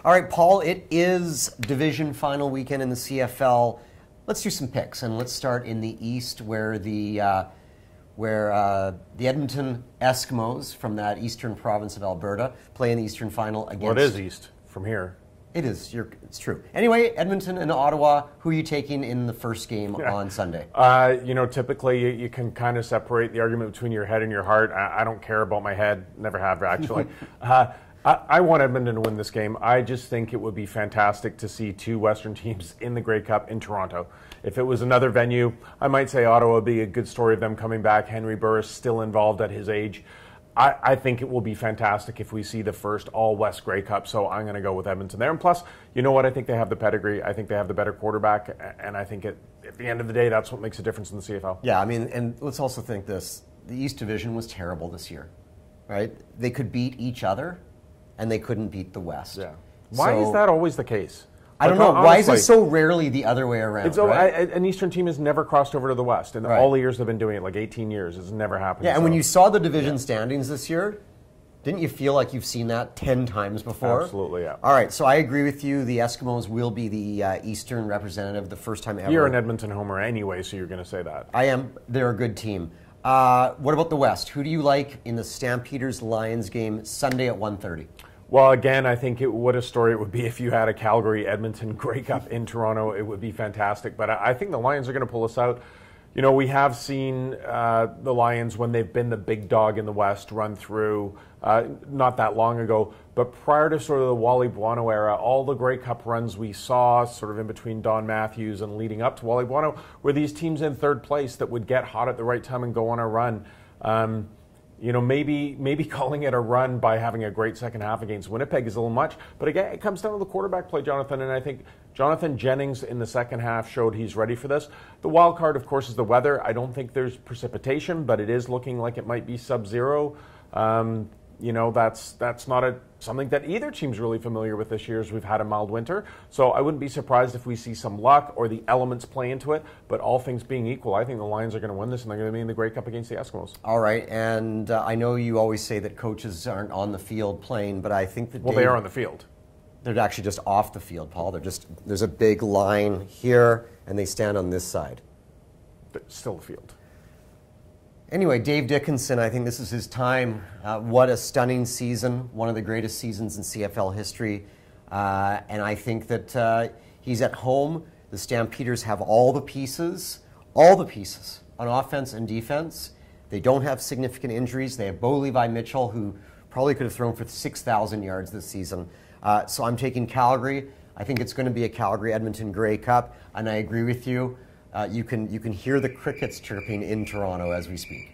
All right, Paul, it is division final weekend in the CFL. Let's do some picks, and let's start in the East, where the Edmonton Eskimos from that eastern province of Alberta play in the Eastern Final against... Well, it is East from here. It is. It's true. Anyway, Edmonton and Ottawa, who are you taking in the first game on Sunday? Typically you can kind of separate the argument between your head and your heart. I don't care about my head. Never have, actually. I want Edmonton to win this game. I just think it would be fantastic to see two Western teams in the Grey Cup in Toronto. If it was another venue, I might say Ottawa would be a good story of them coming back. Henry Burris still involved at his age. I think it will be fantastic if we see the first all-West Grey Cup, so I'm going to go with Edmonton there. And plus, you know what? I think they have the pedigree. I think they have the better quarterback, and I think at the end of the day, that's what makes a difference in the CFL. Yeah, I mean, and let's also think this. The East Division was terrible this year, right? They could beat each other, and they couldn't beat the West. Yeah. Why is that always the case? I don't know. Honestly, why is it so rarely the other way around? An Eastern team has never crossed over to the West. In all the years they've been doing it, like 18 years, it's never happened. Yeah, and when you saw the division standings this year, didn't you feel like you've seen that 10 times before? Absolutely, yeah. All right, so I agree with you. The Eskimos will be the Eastern representative the first time ever. You're an Edmonton homer anyway, so you're going to say that. I am. They're a good team. What about the West? Who do you like in the Stampeders-Lions game Sunday at 1:30? Well, again, I think what a story it would be if you had a Calgary-Edmonton Grey Cup in Toronto. It would be fantastic. But I think the Lions are going to pull us out. You know, we have seen the Lions, when they've been the big dog in the West, run through not that long ago. But prior to sort of the Wally Buono era, all the Grey Cup runs we saw sort of in between Don Matthews and leading up to Wally Buono were these teams in third place that would get hot at the right time and go on a run. Maybe calling it a run by having a great second half against Winnipeg is a little much. But again, it comes down to the quarterback play, Jonathan. And I think Jonathan Jennings in the second half showed he's ready for this. The wild card, of course, is the weather. I don't think there's precipitation, but it is looking like it might be sub-zero. That's not something that either team's really familiar with this year, as we've had a mild winter. So I wouldn't be surprised if we see some luck or the elements play into it. But all things being equal, I think the Lions are going to win this, and they're going to be in the Grey Cup against the Eskimos. All right, and I know you always say that coaches aren't on the field playing, but I think that they are on the field. They're actually just off the field, Paul. There's a big line here, and they stand on this side. But still the field. Anyway, Dave Dickinson, I think this is his time. What a stunning season, one of the greatest seasons in CFL history. And I think that he's at home. The Stampeders have all the pieces on offense and defense. They don't have significant injuries. They have Bo Levi Mitchell, who probably could have thrown for 6,000 yards this season. So I'm taking Calgary. I think it's going to be a Calgary-Edmonton Grey Cup, and I agree with you. You can hear the crickets chirping in Toronto as we speak.